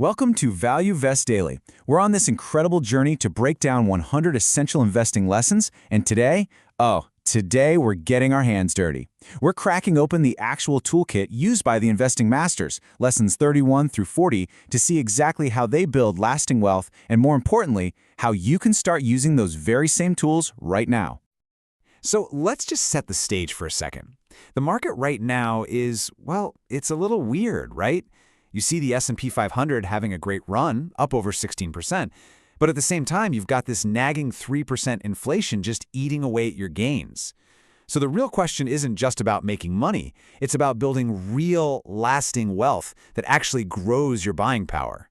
Welcome to Value Vest Daily. We're on this incredible journey to break down 100 essential investing lessons, and today we're getting our hands dirty. We're cracking open the actual toolkit used by the investing masters, lessons 31 through 40, to see exactly how they build lasting wealth and, more importantly, how you can start using those very same tools right now. So let's just set the stage for a second. The market right now is, well, it's a little weird, right? You see the S&P 500 having a great run, up over 16%, but at the same time, you've got this nagging 3% inflation just eating away at your gains. So the real question isn't just about making money, it's about building real, lasting wealth that actually grows your buying power.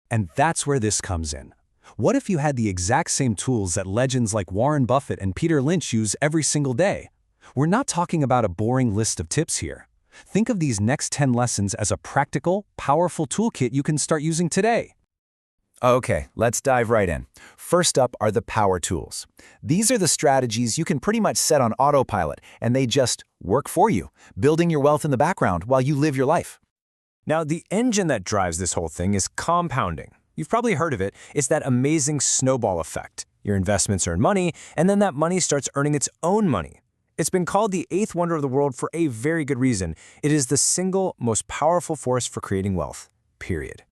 And that's where this comes in. What if you had the exact same tools that legends like Warren Buffett and Peter Lynch use every single day? We're not talking about a boring list of tips here. Think of these next 10 lessons as a practical, powerful toolkit you can start using today. Okay, let's dive right in. First up are the power tools. These are the strategies you can pretty much set on autopilot, and they just work for you, building your wealth in the background while you live your life. Now, the engine that drives this whole thing is compounding. You've probably heard of it. It's that amazing snowball effect. Your investments earn money, and then that money starts earning its own money. It's been called the eighth wonder of the world for a very good reason. It is the single most powerful force for creating wealth, period.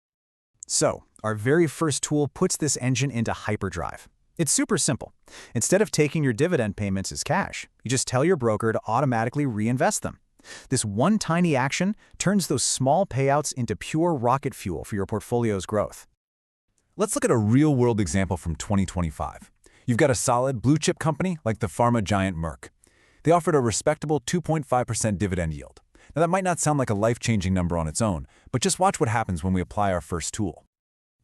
So, our very first tool puts this engine into hyperdrive. It's super simple. Instead of taking your dividend payments as cash, you just tell your broker to automatically reinvest them. This one tiny action turns those small payouts into pure rocket fuel for your portfolio's growth. Let's look at a real-world example from 2025. You've got a solid blue-chip company like the pharma giant Merck. They offered a respectable 2.5% dividend yield. Now, that might not sound like a life-changing number on its own, but just watch what happens when we apply our first tool.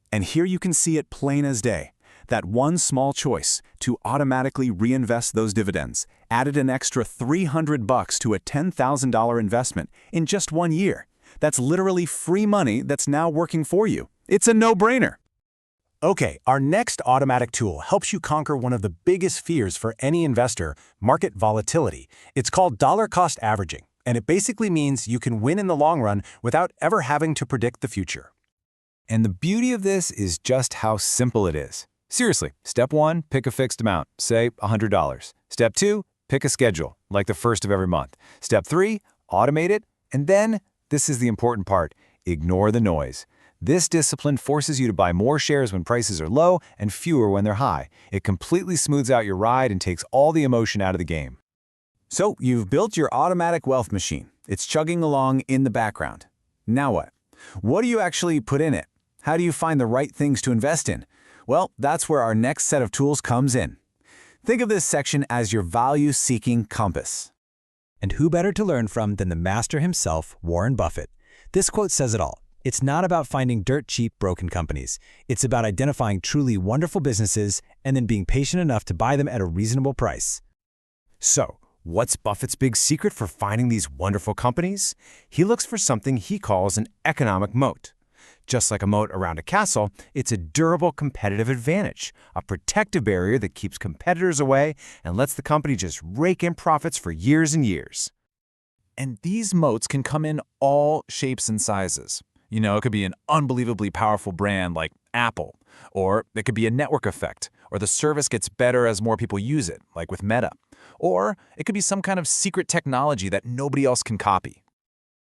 And here you can see it plain as day. That one small choice to automatically reinvest those dividends added an extra $300 to a $10,000 investment in just 1 year. That's literally free money that's now working for you. It's a no-brainer. Okay, our next automatic tool helps you conquer one of the biggest fears for any investor, market volatility. It's called dollar cost averaging, and it basically means you can win in the long run without ever having to predict the future. And the beauty of this is just how simple it is. Seriously, step 1, pick a fixed amount, say $100. Step 2, pick a schedule, like the first of every month. Step 3, automate it, and then, this is the important part, ignore the noise. This discipline forces you to buy more shares when prices are low and fewer when they're high. It completely smooths out your ride and takes all the emotion out of the game. So, you've built your automatic wealth machine. It's chugging along in the background. Now what? What do you actually put in it? How do you find the right things to invest in? Well, that's where our next set of tools comes in. Think of this section as your value-seeking compass. And who better to learn from than the master himself, Warren Buffett? This quote says it all. It's not about finding dirt cheap, broken companies. It's about identifying truly wonderful businesses and then being patient enough to buy them at a reasonable price. So, what's Buffett's big secret for finding these wonderful companies? He looks for something he calls an economic moat. Just like a moat around a castle, it's a durable competitive advantage, a protective barrier that keeps competitors away and lets the company just rake in profits for years and years. And these moats can come in all shapes and sizes. You know, it could be an unbelievably powerful brand like Apple, or it could be a network effect, or the service gets better as more people use it, like with Meta. Or it could be some kind of secret technology that nobody else can copy.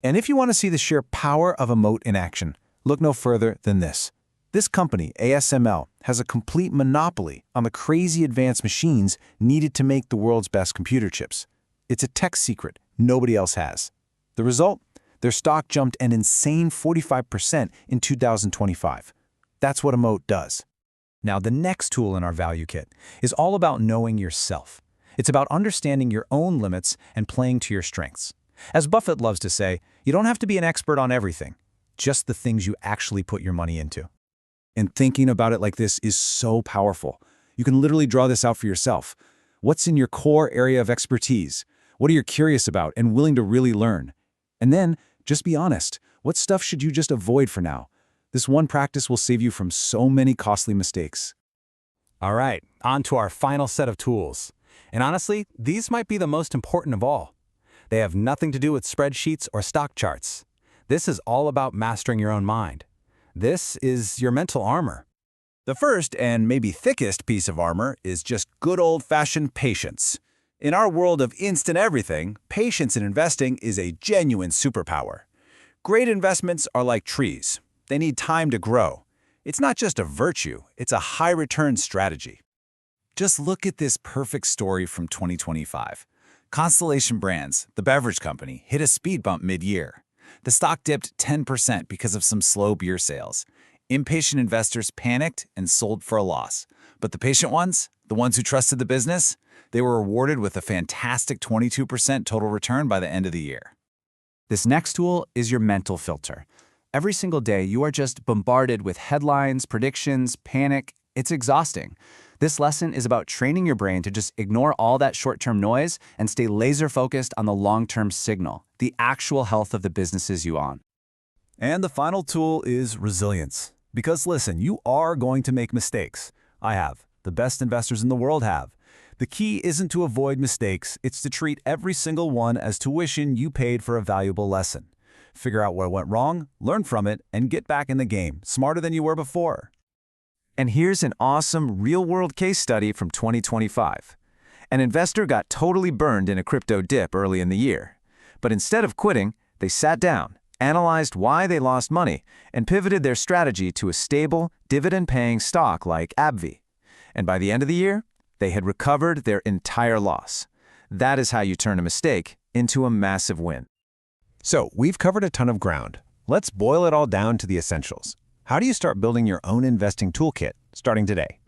And if you want to see the sheer power of a moat in action, look no further than this. This company, ASML, has a complete monopoly on the crazy advanced machines needed to make the world's best computer chips. It's a tech secret nobody else has. The result? Their stock jumped an insane 45% in 2025. That's what a moat does. Now, the next tool in our value kit is all about knowing yourself. It's about understanding your own limits and playing to your strengths. As Buffett loves to say, you don't have to be an expert on everything, just the things you actually put your money into. And thinking about it like this is so powerful. You can literally draw this out for yourself. What's in your core area of expertise? What are you curious about and willing to really learn? And then, just be honest. What stuff should you just avoid for now? This one practice will save you from so many costly mistakes. All right, on to our final set of tools. And honestly, these might be the most important of all. They have nothing to do with spreadsheets or stock charts. This is all about mastering your own mind. This is your mental armor. The first and maybe thickest piece of armor is just good old-fashioned patience. In our world of instant everything, patience in investing is a genuine superpower. Great investments are like trees. They need time to grow. It's not just a virtue, it's a high-return strategy. Just look at this perfect story from 2025. Constellation Brands, the beverage company, hit a speed bump mid-year. The stock dipped 10% because of some slow beer sales. Impatient investors panicked and sold for a loss. But the patient ones, the ones who trusted the business, they were rewarded with a fantastic 22% total return by the end of the year. This next tool is your mental filter. Every single day, you are just bombarded with headlines, predictions, panic. It's exhausting. This lesson is about training your brain to just ignore all that short-term noise and stay laser-focused on the long-term signal, the actual health of the businesses you own. And the final tool is resilience. Because listen, you are going to make mistakes. I have. The best investors in the world have. The key isn't to avoid mistakes, it's to treat every single one as tuition you paid for a valuable lesson. Figure out what went wrong, learn from it, and get back in the game, smarter than you were before. And here's an awesome real-world case study from 2025. An investor got totally burned in a crypto dip early in the year. But instead of quitting, they sat down, analyzed why they lost money, and pivoted their strategy to a stable, dividend-paying stock like AbbVie. And by the end of the year, they had recovered their entire loss. That is how you turn a mistake into a massive win. So, we've covered a ton of ground. Let's boil it all down to the essentials. How do you start building your own investing toolkit starting today?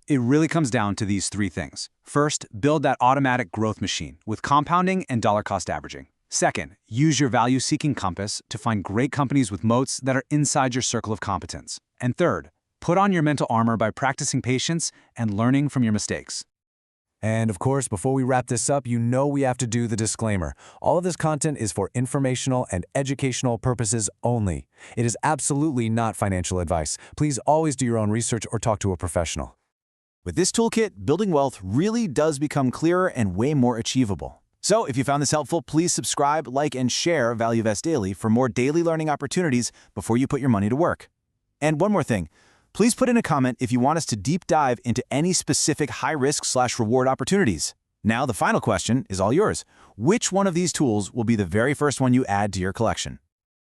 It really comes down to these three things. First, build that automatic growth machine with compounding and dollar-cost averaging. Second, use your value-seeking compass to find great companies with moats that are inside your circle of competence. And third, put on your mental armor by practicing patience and learning from your mistakes. And of course, before we wrap this up, you know we have to do the disclaimer. All of this content is for informational and educational purposes only. It is absolutely not financial advice. Please always do your own research or talk to a professional. With this toolkit, building wealth really does become clearer and way more achievable. So if you found this helpful, please subscribe, like, and share ValueVest Daily for more daily learning opportunities before you put your money to work. And one more thing, please put in a comment if you want us to deep dive into any specific high-risk/reward opportunities. Now the final question is all yours. Which one of these tools will be the very first one you add to your collection?